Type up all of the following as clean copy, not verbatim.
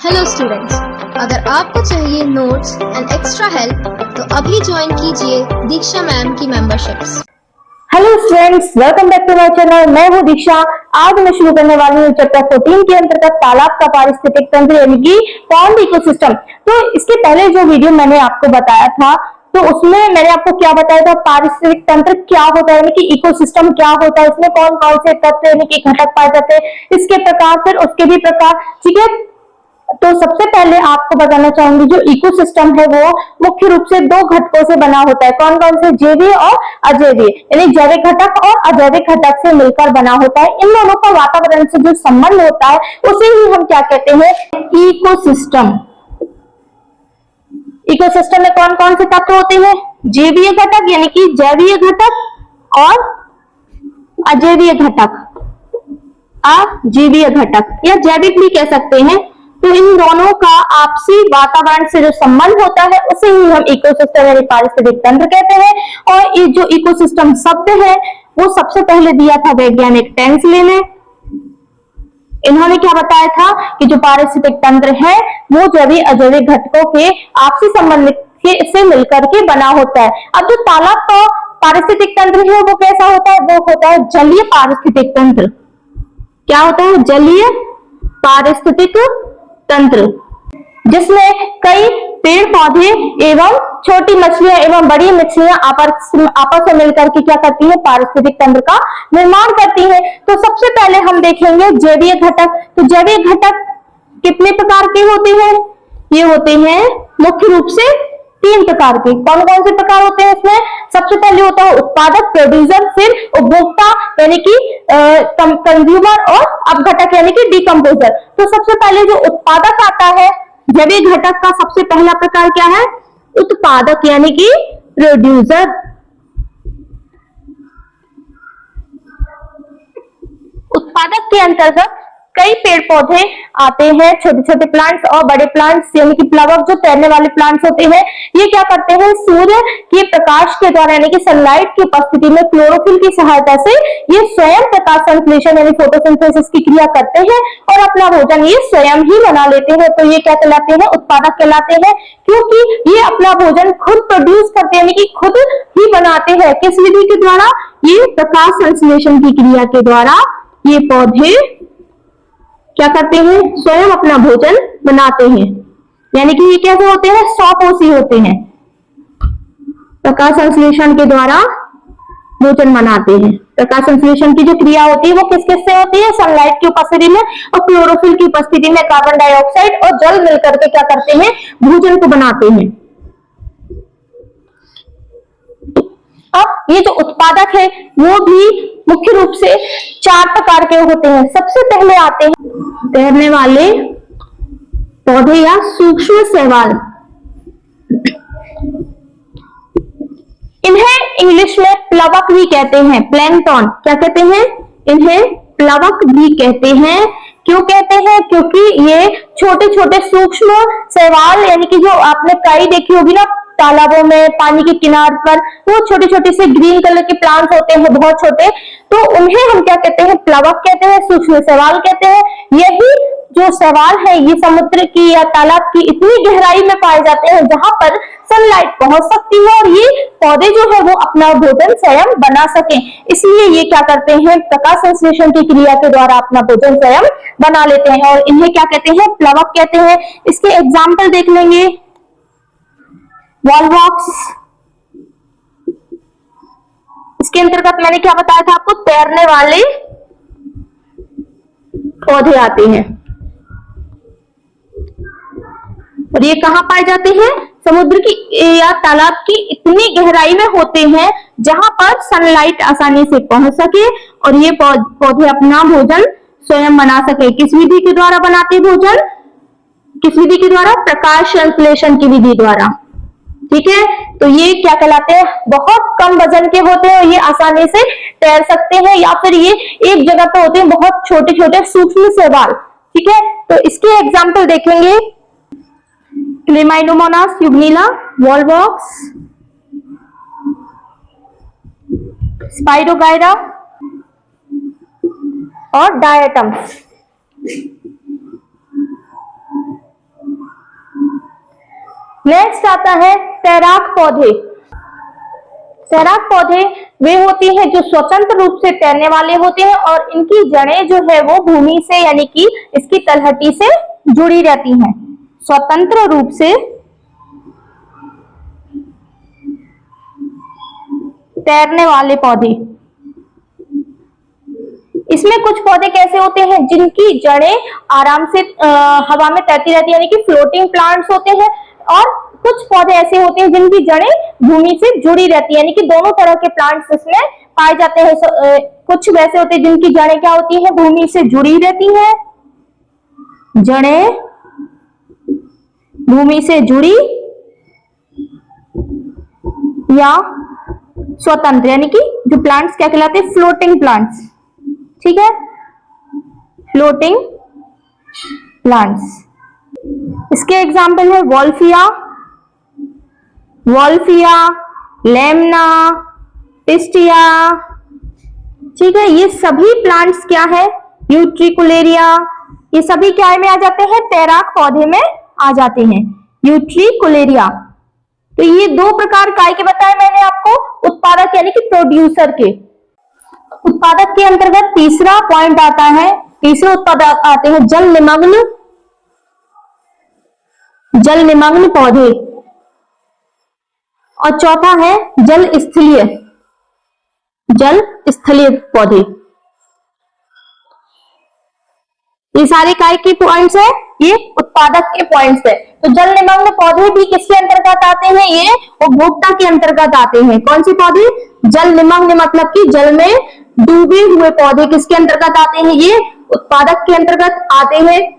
Hello students, अगर आपको चाहिए नोट्स एंड एक्स्ट्रा हेल्प तो अभी ज्वाइन कीजिए दीक्षा मैम की memberships. Hello students, welcome back to my channel. मैं हूं दीक्षा। आज मैं शुरू करने वाली हूं चैप्टर 14 के अंतर्गत तालाब का पारिस्थितिक तंत्र यानी कि पॉन्ड इकोसिस्टम। तो इसके पहले जो वीडियो मैंने आपको बताया था तो उसमें मैंने आपको क्या बताया था, पारिस्थितिक तंत्र क्या होता है यानी कि इकोसिस्टम क्या होता है, इसमें कौन कौन से तत्व यानी कि घटक पाए जाते हैं, इसके प्रकार, फिर उसके भी प्रकार। ठीक है, तो सबसे पहले आपको बताना चाहूंगी जो इकोसिस्टम है वो मुख्य रूप से दो घटकों से बना होता है। कौन कौन से? जैवीय और अजैवीय, यानी जैविक घटक और अजैविक घटक से मिलकर बना होता है। इन दोनों का वातावरण से जो संबंध होता है उसे ही हम क्या कहते हैं? इकोसिस्टम। इकोसिस्टम में कौन कौन से तत्व होते हैं? जैवीय घटक यानी कि जैवीय घटक और अजैवीय घटक, अजैवीय घटक या जैविक भी कह सकते हैं। तो इन दोनों का आपसी वातावरण से जो संबंध होता है उसे ही हम इकोसिस्टम यानी पारिस्थितिक तंत्र कहते हैं। और ये जो इकोसिस्टम शब्द है वो सबसे पहले दिया था वैज्ञानिक टेंसले ने। इन्होंने क्या बताया था कि जो पारिस्थितिक तंत्र है वो जैविक अजैविक घटकों के आपसी संबंध से मिलकर के बना होता है। अब जो तालाब का पारिस्थितिक तंत्र है वो कैसा होता है? वो होता है जलीय पारिस्थितिक तंत्र। क्या होता है? जलीय पारिस्थितिक तंत्र, जिसमें कई पेड़ पौधे एवं छोटी मछलियां एवं बड़ी मछलियां आपस में मिलकर के क्या करती हैं? पारिस्थितिक तंत्र का निर्माण करती हैं। तो सबसे पहले हम देखेंगे जैवीय घटक। तो जैवीय घटक कितने प्रकार के होते हैं? ये होते हैं मुख्य रूप से 3 प्रकार के। कौन कौन से प्रकार होते हैं इसमें? सबसे पहले होता है उत्पादक, प्रोड्यूसर, फिर उपभोक्ता यानी कि कंज्यूमर, और अपघटक यानी कि डिकम्पोजर। तो सबसे पहले जो उत्पादक आता है, जैविक घटक का सबसे पहला प्रकार क्या है? उत्पादक यानी कि प्रोड्यूसर। उत्पादक के अंतर्गत कई पेड़ पौधे आते हैं, छोटे छोटे प्लांट्स और बड़े प्लांट्स यानी कि प्लवक जो तैरने वाले प्लांट्स होते हैं। ये क्या करते हैं? सूर्य के प्रकाश के द्वारा यानी कि सनलाइट की उपस्थिति में क्लोरोफिल की सहायता से ये स्वयं प्रकाश संश्लेषण यानी फोटोसिंथेसिस की क्रिया करते हैं और अपना भोजन ये स्वयं ही बना लेते हैं। तो ये क्या कहलाते हैं? उत्पादक कहलाते हैं, क्योंकि ये अपना भोजन खुद प्रोड्यूस करते हैं यानी कि खुद ही बनाते हैं। किस विधि के द्वारा? ये प्रकाश संश्लेषण की क्रिया के द्वारा ये पौधे क्या करते हैं? स्वयं अपना भोजन बनाते हैं। यानी कि ये कैसे होते हैं? स्वपोषी होते हैं, प्रकाश संश्लेषण के द्वारा भोजन बनाते हैं। प्रकाश संश्लेषण की जो क्रिया होती है वो किस किस से होती है? सनलाइट की उपस्थिति में और क्लोरोफिल की उपस्थिति में कार्बन डाइऑक्साइड और जल मिलकर के क्या करते हैं? भोजन को बनाते हैं। अब ये जो उत्पादक है वो भी मुख्य रूप से 4 प्रकार के होते हैं। सबसे पहले आते हैं तैरने वाले पौधे या सूक्ष्म शैवाल। इन्हें इंग्लिश में प्लवक भी कहते हैं, प्लैंकटन। क्या कहते हैं? इन्हें प्लवक भी कहते हैं। क्यों कहते हैं? क्योंकि ये छोटे छोटे सूक्ष्म शैवाल यानी कि जो आपने काई देखी होगी ना तालाबों में, पानी के किनारे पर, वो छोटे छोटे से ग्रीन कलर के प्लांट्स होते हैं, बहुत छोटे। तो उन्हें हम क्या कहते हैं? प्लवक कहते हैं, सूक्ष्म शैवाल कहते हैं। यही जो शैवाल है ये समुद्र की या तालाब की इतनी गहराई में पाए जाते हैं जहां पर सनलाइट पहुंच सकती है और ये पौधे जो है वो अपना भोजन स्वयं बना सके। इसलिए ये क्या करते हैं? प्रकाश संश्लेषण की क्रिया के द्वारा अपना भोजन स्वयं बना लेते हैं और इन्हें क्या कहते हैं? प्लवक कहते हैं। इसके एग्जाम्पल देख लेंगे। वॉलवॉक्स, इसके अंतर्गत मैंने क्या बताया था आपको? तैरने वाले पौधे आते हैं और ये कहां पाए जाते हैं? समुद्र की या तालाब की इतनी गहराई में होते हैं जहां पर सनलाइट आसानी से पहुंच सके और ये पौधे अपना भोजन स्वयं बना सके। किस विधि के द्वारा बनाते भोजन? किस विधि के द्वारा? प्रकाश संश्लेषण की विधि द्वारा। ठीक है, तो ये क्या कहलाते हैं? बहुत कम वजन के होते हैं और ये आसानी से तैर सकते हैं, या फिर ये एक जगह पे होते हैं, बहुत छोटे छोटे सूक्ष्म शैवाल। ठीक है, तो इसके एग्जाम्पल देखेंगे। क्लेमाइडोमोनास युग्निला, वॉलवॉक्स, स्पाइरोगायरा और डायटम्स। नेक्स्ट आता है तैराक पौधे। तैराक पौधे वे होते हैं जो स्वतंत्र रूप से तैरने वाले होते हैं और इनकी जड़ें जो है वो भूमि से यानी कि इसकी तलहटी से जुड़ी रहती हैं। स्वतंत्र रूप से तैरने वाले पौधे। इसमें कुछ पौधे कैसे होते हैं जिनकी जड़ें आराम से हवा में तैरती रहती है यानी कि फ्लोटिंग प्लांट्स होते हैं, और कुछ पौधे ऐसे होते हैं जिनकी जड़ें भूमि से जुड़ी रहती है यानी कि दोनों तरह के प्लांट्स इसमें पाए जाते हैं। कुछ वैसे होते हैं जिनकी जड़ें क्या होती हैं, भूमि से जुड़ी रहती हैं, जड़ें भूमि से जुड़ी या स्वतंत्र, यानी कि जो प्लांट्स क्या कहलाते हैं, फ्लोटिंग प्लांट्स। ठीक है, फ्लोटिंग प्लांट्स। इसके एग्जाम्पल है वॉल्फिया, वॉल्फिया, लेमना, पिस्टिया। ठीक है, ये सभी प्लांट्स क्या है, यूट्रिकुलेरिया, ये सभी क्या में आ जाते हैं, तैराक पौधे में आ जाते हैं, यूट्रिकुलेरिया। तो ये दो प्रकार काय के बताए मैंने आपको, उत्पादक यानी कि प्रोड्यूसर के। उत्पादक के अंतर्गत तीसरा पॉइंट आता है, तीसरे उत्पादक आते हैं जल निमग्न, जल निमग्न पौधे, और चौथा है जल स्थलीय, जल स्थलीय पौधे। ये सारे काय के पॉइंट्स है, ये उत्पादक के पॉइंट्स है। तो जल निमग्न पौधे भी किसके अंतर्गत आते हैं, ये उपभोक्ता के अंतर्गत आते हैं। कौन से पौधे, जल निमग्न मतलब कि जल में डूबे हुए पौधे किसके अंतर्गत आते हैं, ये उत्पादक के अंतर्गत आते हैं।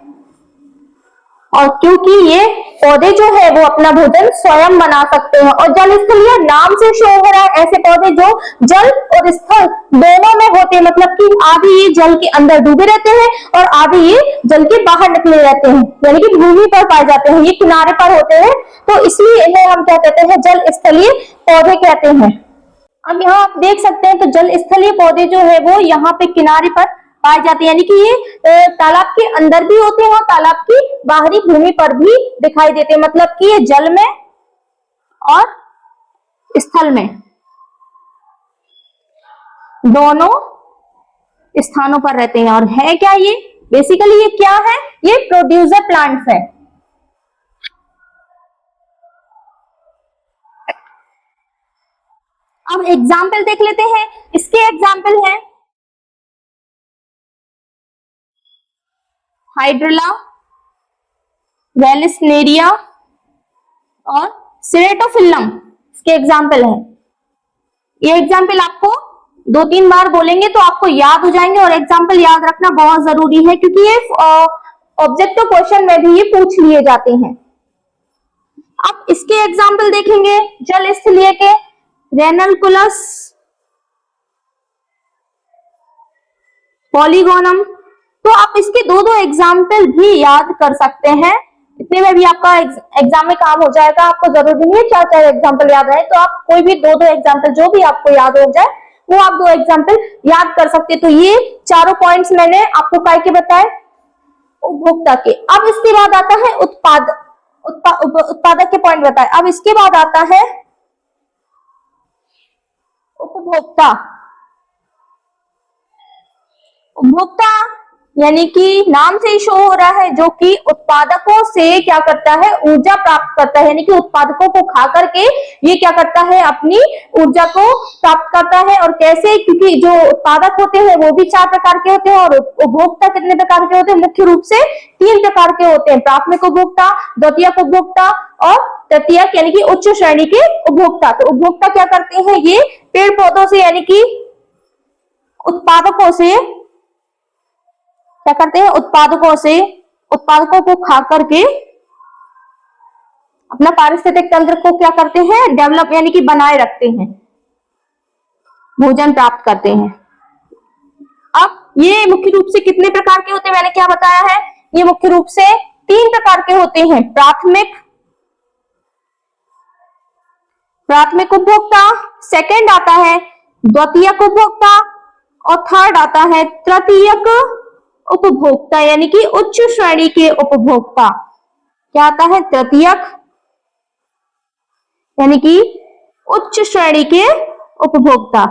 और क्योंकि ये पौधे जो है वो अपना भोजन स्वयं बना सकते हैं। और जल स्थलीय नाम से शो हो रहा है ऐसे पौधे जो जल और स्थल दोनों में होते हैं, मतलब कि आधे ये जल के अंदर डूबे रहते हैं और आधे ये जल के बाहर निकले रहते हैं, यानी कि भूमि पर पाए जाते हैं, ये किनारे पर होते हैं, तो इसलिए इन्हें हम क्या कहते हैं, जल स्थलीय पौधे कहते हैं। अब यहाँ आप देख सकते हैं, तो जल स्थलीय पौधे जो है वो यहाँ पे किनारे पर पाए जाते हैं, यानी कि ये तालाब के अंदर भी होते हैं और तालाब की बाहरी भूमि पर भी दिखाई देते हैं, मतलब कि ये जल में और स्थल में दोनों स्थानों पर रहते हैं। और है क्या ये, बेसिकली ये क्या है, ये प्रोड्यूसर प्लांट्स है। अब एग्जाम्पल देख लेते हैं, इसके एग्जाम्पल है हाइड्रिला, वेलिस्नेरिया और सिरेटोफिल्लम, इसके एग्जाम्पल है। ये एग्जाम्पल आपको 2-3 बार बोलेंगे तो आपको याद हो जाएंगे, और एग्जाम्पल याद रखना बहुत जरूरी है क्योंकि ये ऑब्जेक्टिव क्वेश्चन में भी ये पूछ लिए जाते हैं। अब इसके एग्जाम्पल देखेंगे जल स्थलीय के, रेनलकुलस, पॉलीगोनम। तो आप इसके 2-2 एग्जाम्पल भी याद कर सकते हैं, इतने में भी आपका एग्जाम में काम हो जाएगा। आपको जरूरी नहीं है 4-4 एग्जाम्पल याद रहे, तो आप कोई भी 2-2 एग्जाम्पल जो भी आपको याद हो जाए वो आप 2 एग्जाम्पल याद कर सकते हैं। तो ये चारों पॉइंट्स मैंने आपको काय के बताए, उपभोक्ता के। अब इसके बाद आता है उत्पादक के पॉइंट बताए। अब इसके बाद आता है उपभोक्ता। उपभोक्ता यानी कि नाम से ही शो हो रहा है, जो कि उत्पादकों से क्या करता है, ऊर्जा प्राप्त करता है, यानी कि उत्पादकों को खा करके ये क्या करता है, अपनी ऊर्जा को प्राप्त करता है। और कैसे, क्योंकि जो उत्पादक होते हैं वो भी 4 प्रकार के होते हैं, और उपभोक्ता कितने प्रकार के होते हैं, मुख्य रूप से 3 प्रकार के होते हैं, प्राथमिक उपभोक्ता, द्वितीयक उपभोक्ता और तृतीयक यानी कि उच्च श्रेणी के उपभोक्ता। तो उपभोक्ता क्या करते हैं, ये पेड़ पौधों से यानी कि उत्पादकों से क्या करते हैं, उत्पादकों को खा करके अपना पारिस्थितिक तंत्र को क्या करते हैं, डेवलप यानी कि बनाए रखते हैं, भोजन प्राप्त करते हैं। अब ये मुख्य रूप से कितने प्रकार के होते हैं, मैंने क्या बताया है, ये मुख्य रूप से 3 प्रकार के होते हैं, प्राथमिक उपभोक्ता, सेकंड आता है द्वितीयक उपभोक्ता, और थर्ड आता है तृतीयक उपभोक्ता यानी कि उच्च श्रेणी के उपभोक्ता। क्या आता है, तृतीयक यानी कि उच्च श्रेणी के उपभोक्ता।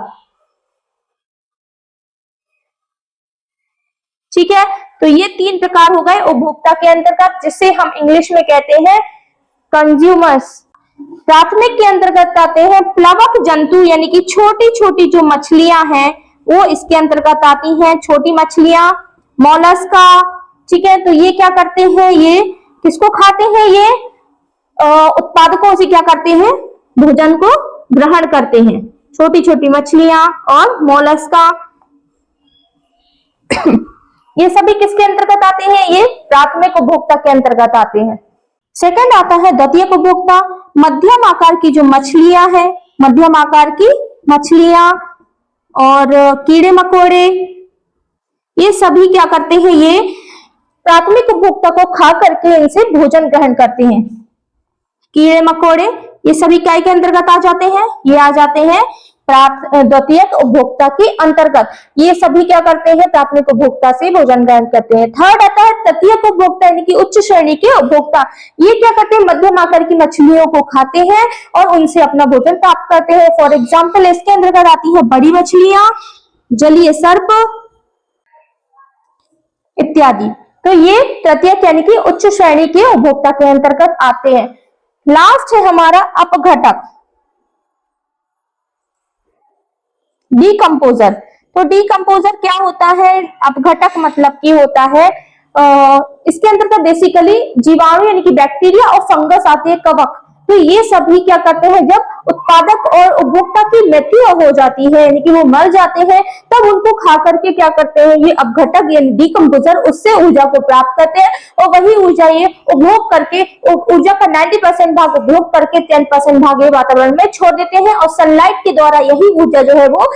ठीक है, तो ये 3 प्रकार हो गए उपभोक्ता के अंतर्गत, जिसे हम इंग्लिश में कहते हैं कंज्यूमर्स। प्राथमिक के अंतर्गत आते हैं प्लवक जंतु, यानी कि छोटी छोटी जो मछलियां हैं वो इसके अंतर्गत आती हैं, छोटी मछलियां, मोलस्का। ठीक है, तो ये क्या करते हैं, ये किसको खाते हैं, ये उत्पादकों से क्या करते हैं, भोजन को ग्रहण करते हैं, छोटी छोटी मछलियां और मोलस्का। ये सभी किसके अंतर्गत आते हैं, ये प्राथमिक उपभोक्ता के अंतर्गत आते हैं। सेकंड आता है द्वितीयक उपभोक्ता, मध्यम आकार की जो मछलियां हैं, मध्यम आकार की मछलियां और कीड़े मकोड़े, ये सभी क्या करते हैं, ये प्राथमिक उपभोक्ता को खा करके इनसे भोजन ग्रहण करते हैं। कीड़े मकोड़े ये सभी काय के अंतर्गत आ जाते हैं, ये आ जाते हैं द्वितीयक उपभोक्ता के अंतर्गत। ये सभी क्या करते हैं, प्राथमिक उपभोक्ता से भोजन ग्रहण करते हैं। थर्ड आता है तृतीयक उपभोक्ता, यानी कि उच्च श्रेणी के उपभोक्ता। ये क्या करते हैं, मध्यम आकार की मछलियों को खाते हैं और उनसे अपना भोजन प्राप्त करते हैं। फॉर एग्जाम्पल इसके अंतर्गत आती है बड़ी मछलियां, जलीय सर्प इत्यादि। तो ये तृतीयक यानी कि उच्च श्रेणी के उपभोक्ता के अंतर्गत आते हैं। लास्ट है हमारा अपघटक, डीकंपोजर। तो डीकंपोजर क्या होता है, अपघटक मतलब की होता है इसके अंतर्गत बेसिकली जीवाणु यानी कि बैक्टीरिया और फंगस आती है, कवक। तो ये सभी क्या करते हैं, जब उत्पादक और उपभोक्ता की मृत्यु हो जाती है यानी कि वो मर जाते हैं, तब उनको खा करके क्या करते हैं, ये अपघटक यानी डीकंपोजर उससे ऊर्जा को प्राप्त करते हैं और वही ऊर्जा ये उपभोग करके, ऊर्जा का 90% भाग उपभोग करके 10% भाग ये वातावरण में छोड़ देते हैं और सनलाइट के द्वारा यही ऊर्जा जो है वो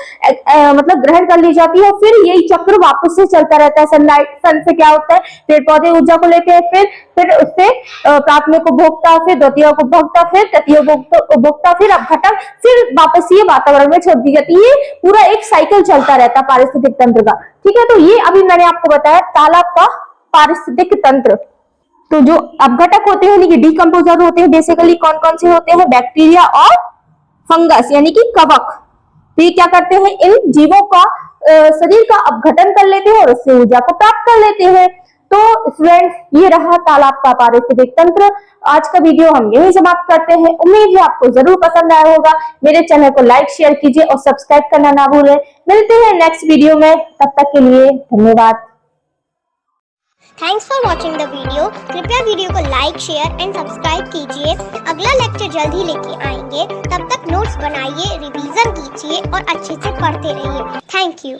मतलब ग्रहण कर ली जाती है। फिर यही चक्र वापस से चलता रहता है। सन से क्या होता है, पेड़ पौधे ऊर्जा को लेते हैं, फिर उससे प्राथमिक उपभोक्ता, फिर द्वितीयक उपभोक्ता, फिर तृतीय उपभोक्ता, फिर अपघटक, फिर वापस ये वातावरण में छोड़ दी जाती है। पूरा एक साइकिल चलता रहता है पारिस्थितिक तंत्र का। ठीक है, तो ये अभी मैंने आपको बताया तालाब का पारिस्थितिक तंत्र। तो जो अपघटक होते हैं यानी कि डीकंपोजर होते हैं, बेसिकली कौन कौन से होते हैं, बैक्टीरिया और फंगस यानी कि कवक। तो ये क्या करते हैं, इन जीवों का शरीर का अपघटन कर लेते हैं और उससे ऊर्जा को प्राप्त कर लेते हैं। तो स्टूडेंट्स, ये रहा तालाब का पारिस्थितिक तंत्र। आज का वीडियो हम यही समाप्त करते हैं। उम्मीद है आपको जरूर पसंद आया होगा। मेरे चैनल को लाइक शेयर कीजिए और सब्सक्राइब करना ना भूलें। मिलते हैं नेक्स्ट वीडियो में, तब तक के लिए धन्यवाद। Thanks for watching the video. कृपया वीडियो को लाइक शेयर एंड सब्सक्राइब कीजिए। अगला लेक्चर जल्द ही लेके आएंगे। तब तक नोट्स बनाइए, रिवीजन कीजिए और अच्छे से पढ़ते रहिए। Thank you.